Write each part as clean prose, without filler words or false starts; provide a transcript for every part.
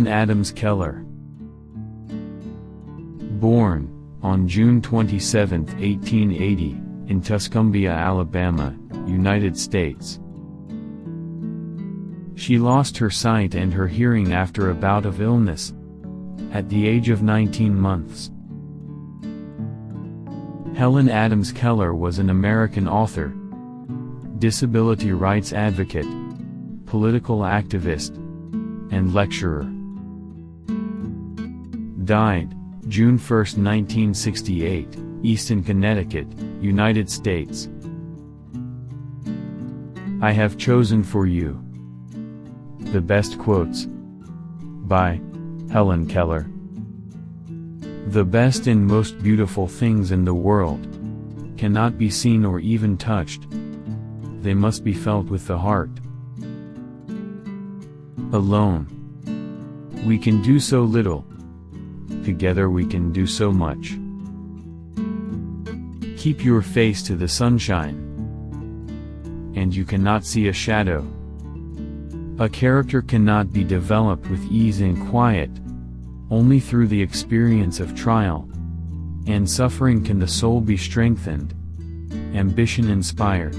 Helen Adams Keller. Born on June 27, 1880, in Tuscumbia, Alabama, United States. She lost her sight and her hearing after a bout of illness, at the age of 19 months. Helen Adams Keller was an American author, disability rights advocate, political activist, and lecturer. Died June 1, 1968, Easton, Connecticut, United States. I have chosen for you the best quotes by Helen Keller. The best and most beautiful things in the world cannot be seen or even touched. They must be felt with the heart. Alone, we can do so little. Together we can do so much. Keep your face to the sunshine, and you cannot see a shadow. A character cannot be developed with ease and quiet. Only through the experience of trial and suffering can the soul be strengthened, ambition inspired,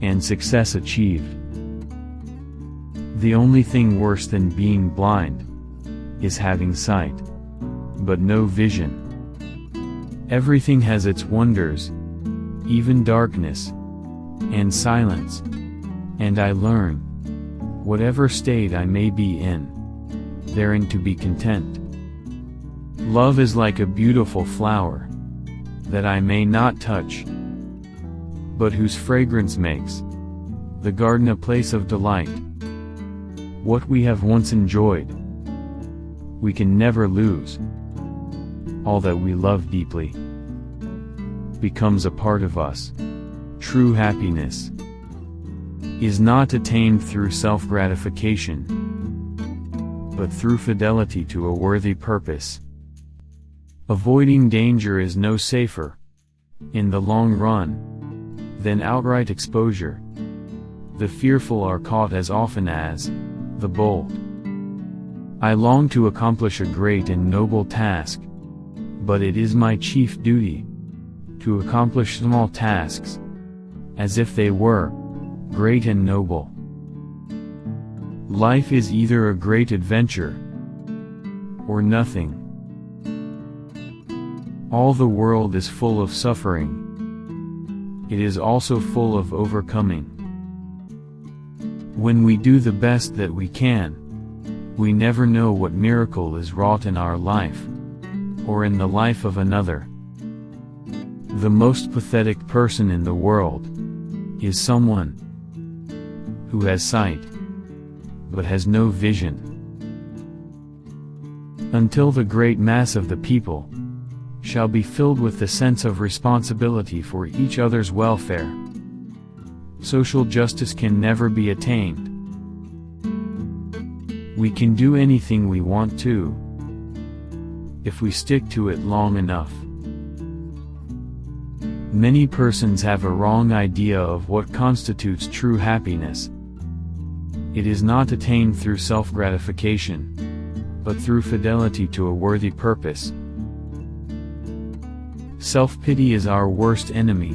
and success achieved. The only thing worse than being blind is having sight, but no vision. Everything has its wonders, even darkness and silence, and I learn, whatever state I may be in, therein to be content. Love is like a beautiful flower that I may not touch, but whose fragrance makes the garden a place of delight. What we have once enjoyed, we can never lose. All that we love deeply becomes a part of us. True happiness is not attained through self-gratification, but through fidelity to a worthy purpose. Avoiding danger is no safer, in the long run, than outright exposure. The fearful are caught as often as the bold. I long to accomplish a great and noble task, but it is my chief duty to accomplish small tasks, as if they were great and noble. Life is either a great adventure or nothing. All the world is full of suffering. It is also full of overcoming. When we do the best that we can, we never know what miracle is wrought in our life, or in the life of another. The most pathetic person in the world is someone who has sight, but has no vision. Until the great mass of the people shall be filled with the sense of responsibility for each other's welfare, social justice can never be attained. We can do anything we want to, if we stick to it long enough. Many persons have a wrong idea of what constitutes true happiness. It is not attained through self-gratification, but through fidelity to a worthy purpose. Self-pity is our worst enemy,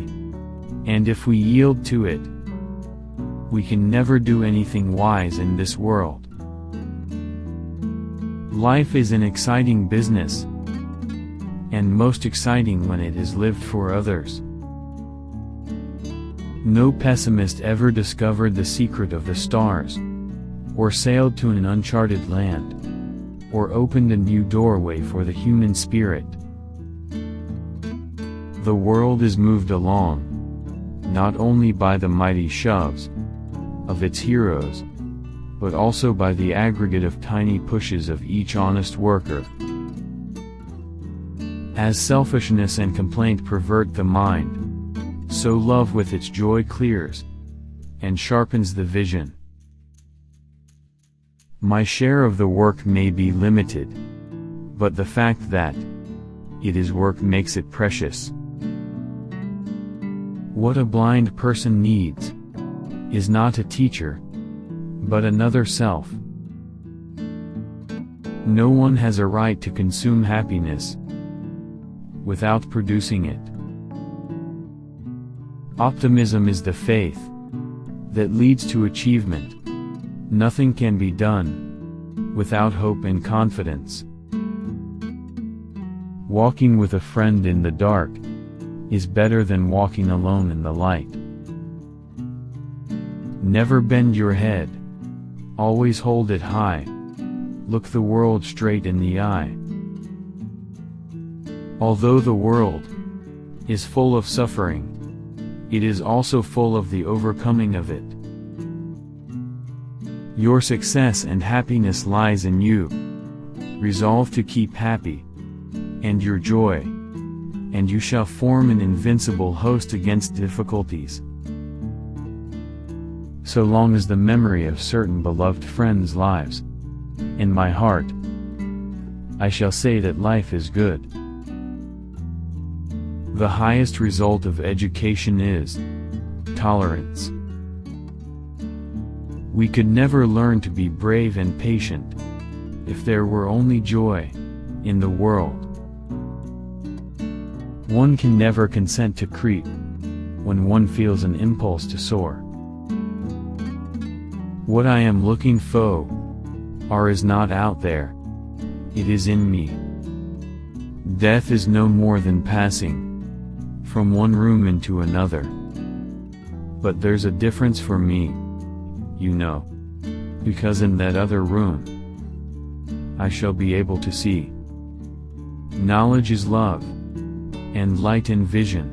and if we yield to it, we can never do anything wise in this world. Life is an exciting business, and most exciting when it is lived for others. No pessimist ever discovered the secret of the stars, or sailed to an uncharted land, or opened a new doorway for the human spirit. The world is moved along, not only by the mighty shoves of its heroes, but also by the aggregate of tiny pushes of each honest worker. As selfishness and complaint pervert the mind, so love with its joy clears and sharpens the vision. My share of the work may be limited, but the fact that it is work makes it precious. What a blind person needs is not a teacher, but another self. No one has a right to consume happiness without producing it. Optimism is the faith that leads to achievement. Nothing can be done without hope and confidence. Walking with a friend in the dark is better than walking alone in the light. Never bend your head. Always hold it high. Look the world straight in the eye. Although the world is full of suffering, it is also full of the overcoming of it. Your success and happiness lies in you. Resolve to keep happy and your joy, and you shall form an invincible host against difficulties. So long as the memory of certain beloved friends lives in my heart, I shall say that life is good. The highest result of education is tolerance. We could never learn to be brave and patient if there were only joy in the world. One can never consent to creep when one feels an impulse to soar. What I am looking for is not out there, it is in me. Death is no more than passing from one room into another. But there's a difference for me, you know, because in that other room I shall be able to see. Knowledge is love, and light and vision.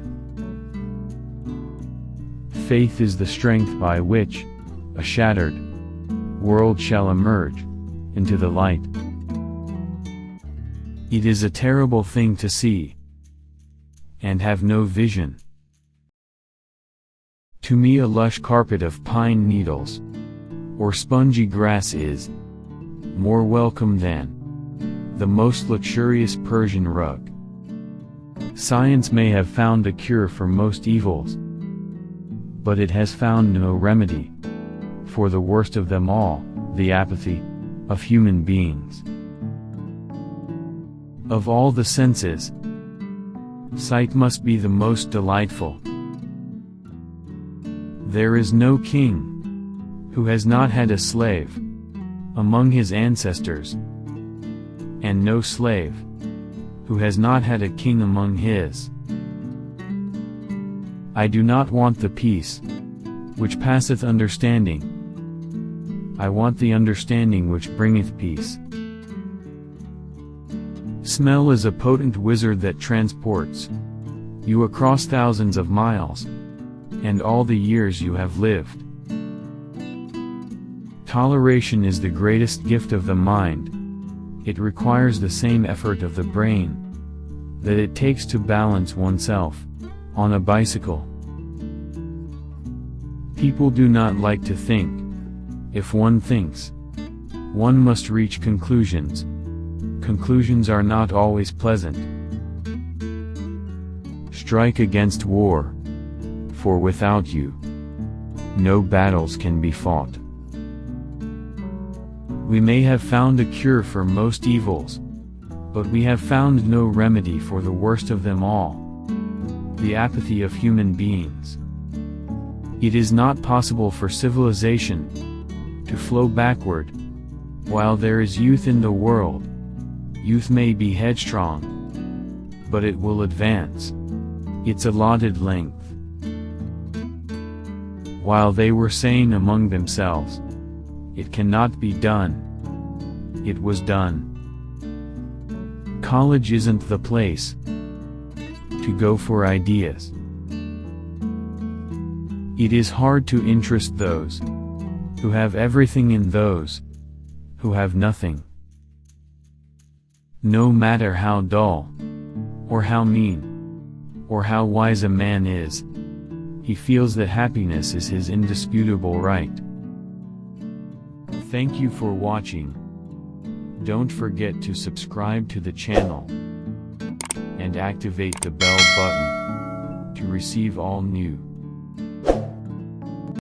Faith is the strength by which a shattered world shall emerge into the light. It is a terrible thing to see and have no vision. To me a lush carpet of pine needles or spongy grass is more welcome than the most luxurious Persian rug. Science may have found a cure for most evils, but it has found no remedy for the worst of them all, the apathy of human beings. Of all the senses, sight must be the most delightful. There is no king who has not had a slave among his ancestors, and no slave who has not had a king among his. I do not want the peace which passeth understanding. I want the understanding which bringeth peace. Smell is a potent wizard that transports you across thousands of miles, and all the years you have lived. Toleration is the greatest gift of the mind. It requires the same effort of the brain that it takes to balance oneself on a bicycle. People do not like to think. If one thinks, one must reach conclusions. Conclusions are not always pleasant. Strike against war, for without you, no battles can be fought. We may have found a cure for most evils, but we have found no remedy for the worst of them all, the apathy of human beings. It is not possible for civilization to flow backward. While there is youth in the world, youth may be headstrong, but it will advance its allotted length. While they were saying among themselves, "It cannot be done," it was done. College isn't the place to go for ideas. It is hard to interest those who have everything in those who have nothing. No matter how dull, or how mean, or how wise a man is, he feels that happiness is his indisputable right. Thank you for watching. Don't forget to subscribe to the channel and activate the bell button to receive all new